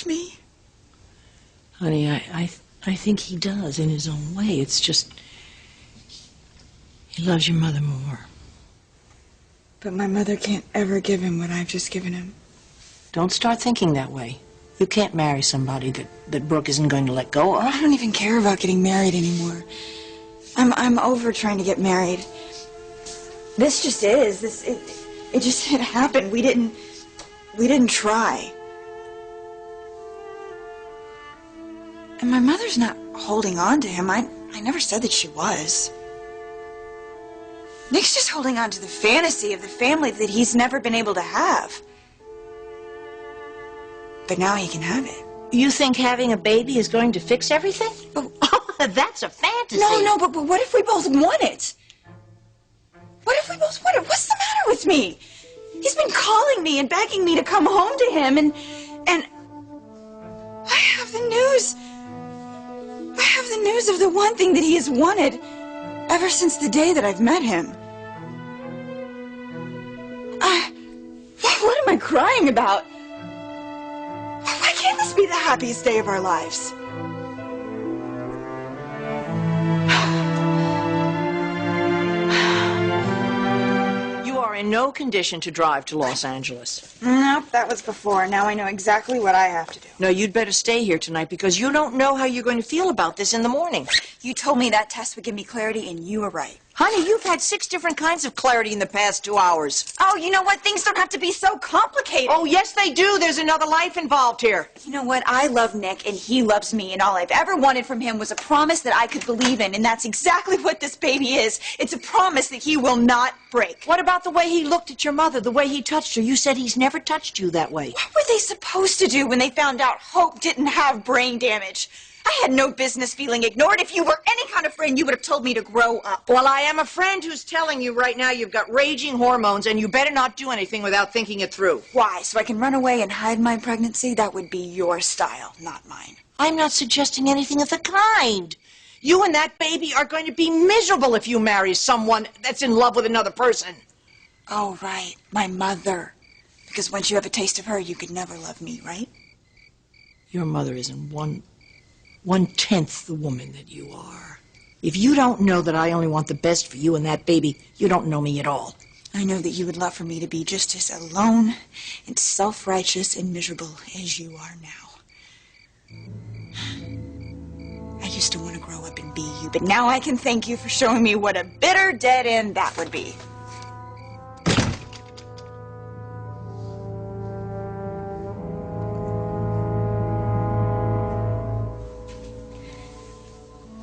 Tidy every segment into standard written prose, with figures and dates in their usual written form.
loved me? Honey, I think he does in his own way. It's just he loves your mother more. But my mother can't ever give him what I've just given him. Don't start thinking that way. You can't marry somebody that Brooke isn't going to let go of. I don't even care about getting married anymore. I'm over trying to get married. This just is. It just happened. We didn't try. And my mother's not holding on to him. I never said that she was. Nick's just holding on to the fantasy of the family that he's never been able to have. But now he can have it. You think having a baby is going to fix everything? But, that's a fantasy. No, but what if we both want it? What if we both want it? What's the matter with me? He's been calling me and begging me to come home to him, and I have the news. I have the news of the one thing that he has wanted ever since the day that I've met him. What am I crying about? Why can't this be the happiest day of our lives? You are in no condition to drive to Los Angeles. Nope, that was before. Now I know exactly what I have to do. No, you'd better stay here tonight because you don't know how you're going to feel about this in the morning. You told me that test would give me clarity, and you were right. Honey, you've had 6 different kinds of clarity in the past 2 hours. Oh, you know what? Things don't have to be so complicated. Oh, yes, they do. There's another life involved here. You know what? I love Nick, and he loves me, and all I've ever wanted from him was a promise that I could believe in, and that's exactly what this baby is. It's a promise that he will not break. What about the way he looked at your mother, the way he touched her? You said he's never touched you that way. What were they supposed to do when they found out Hope didn't have brain damage? I had no business feeling ignored. If you were any kind of friend, you would have told me to grow up. Well, I am a friend who's telling you right now you've got raging hormones, and you better not do anything without thinking it through. Why? So I can run away and hide my pregnancy? That would be your style, not mine. I'm not suggesting anything of the kind. You and that baby are going to be miserable if you marry someone that's in love with another person. Oh, right. My mother. Because once you have a taste of her, you could never love me, right? Your mother isn't one-tenth the woman that you are. If you don't know that I only want the best for you and that baby, you don't know me at all. I know that you would love for me to be just as alone and self-righteous and miserable as you are now. I used to want to grow up and be you, but now I can thank you for showing me what a bitter dead end that would be.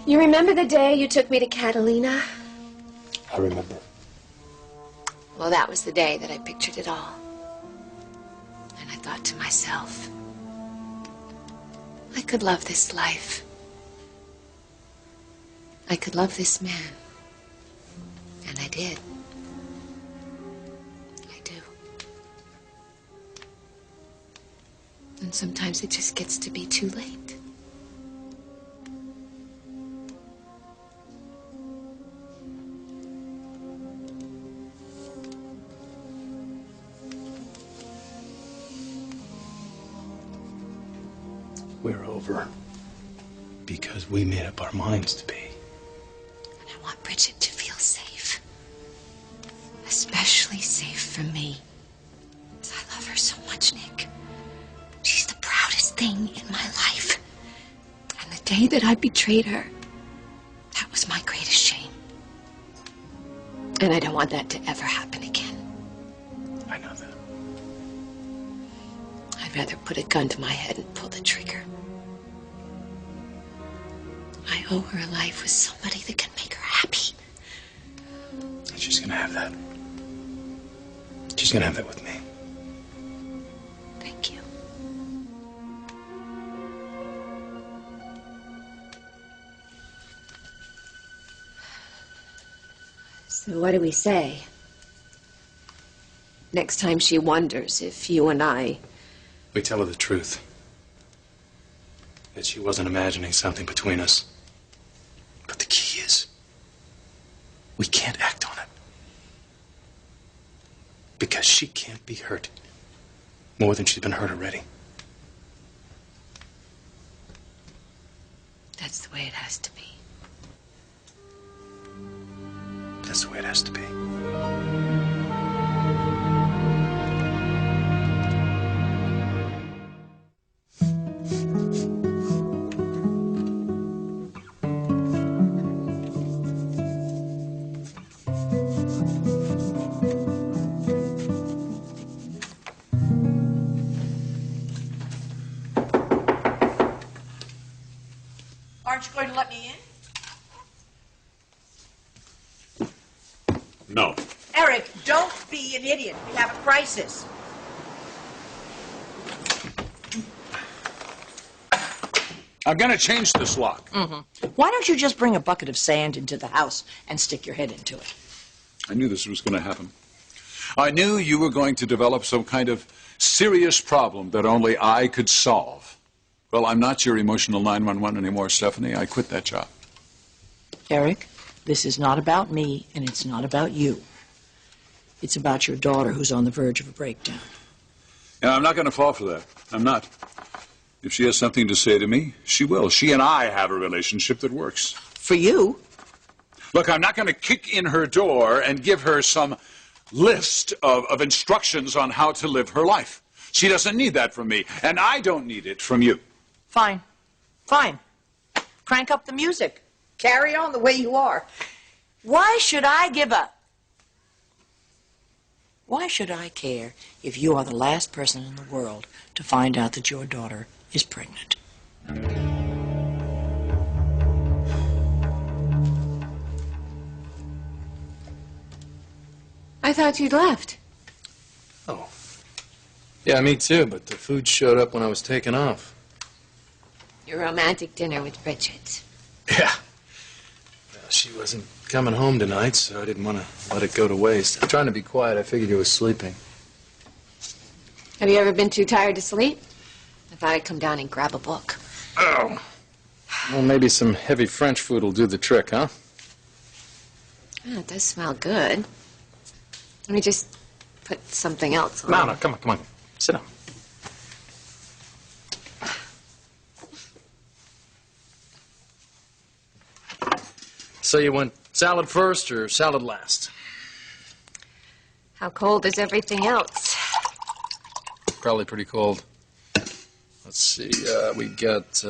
You remember the day you took me to Catalina? I remember. Well, that was the day that I pictured it all. And I thought to myself, I could love this life. I could love this man. And I did. I do. And sometimes it just gets to be too late. We're over because we made up our minds to be. And I want Bridget to feel safe. Especially safe from me. I love her so much, Nick. She's the proudest thing in my life. And the day that I betrayed her, that was my greatest shame. And I don't want that to ever happen again. I know that. I'd rather put a gun to my head and pull the trigger. I owe her a life with somebody that can make her happy. And she's gonna have that. She's gonna have that with me. Thank you. So what do we say? Next time she wonders if you and I... We tell her the truth. That she wasn't imagining something between us. But the key is, we can't act on it. Because she can't be hurt more than she's been hurt already. That's the way it has to be. That's the way it has to be. Aren't you going to let me in? No. Eric, don't be an idiot. We have a crisis. I'm going to change this lock. Why don't you just bring a bucket of sand into the house and stick your head into it? I knew this was going to happen. I knew you were going to develop some kind of serious problem that only I could solve. Well, I'm not your emotional 911 anymore, Stephanie. I quit that job. Eric, this is not about me, and it's not about you. It's about your daughter who's on the verge of a breakdown. And I'm not going to fall for that. I'm not. If she has something to say to me, she will. She and I have a relationship that works. For you? Look, I'm not going to kick in her door and give her some list of instructions on how to live her life. She doesn't need that from me, and I don't need it from you. Fine. Fine. Crank up the music. Carry on the way you are. Why should I give up? Why should I care if you are the last person in the world to find out that your daughter is pregnant? I thought you'd left. Oh. Yeah, me too, but the food showed up when I was taking off. Your romantic dinner with Bridget. Yeah. Well, she wasn't coming home tonight, so I didn't want to let it go to waste. I'm trying to be quiet. I figured you were sleeping. Have you ever been too tired to sleep? I thought I'd come down and grab a book. Oh. Well, maybe some heavy French food will do the trick, huh? Oh, it does smell good. Let me just put something else on. No, come on. Sit down. So you want salad first or salad last? How cold is everything else? Probably pretty cold. Let's see, we got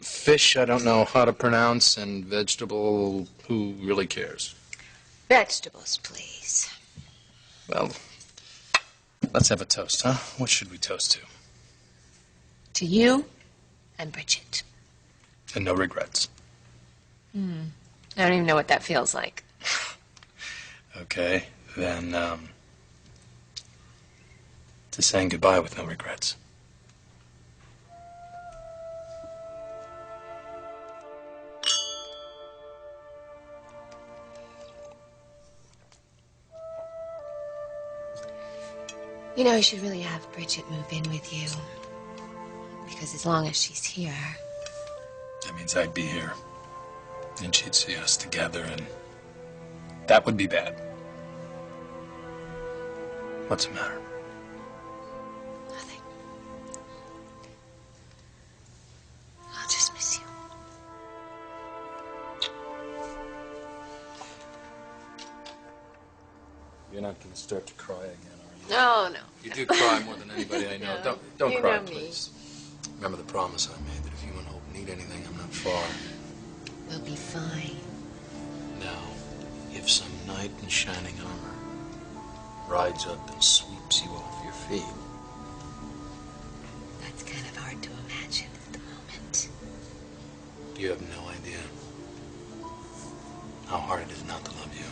fish I don't know how to pronounce, and vegetable, who really cares? Vegetables, please. Well, let's have a toast, huh? What should we toast to? To you and Bridget. And no regrets. I don't even know what that feels like. Okay, then, to saying goodbye with no regrets. You know, you should really have Bridget move in with you. Because as long as she's here... That means I'd be here. And she'd see us together, and that would be bad. What's the matter? Nothing. I'll just miss you. You're not going to start to cry again, are you? No. You do cry more than anybody I know. No, Don't you cry, know me. please. Remember the promise I made that if you and Hope need anything, I'm not far. We'll be fine. Now, if some knight in shining armor rides up and sweeps you off your feet, That's kind of hard to imagine at the moment. you have no idea how hard it is not to love you.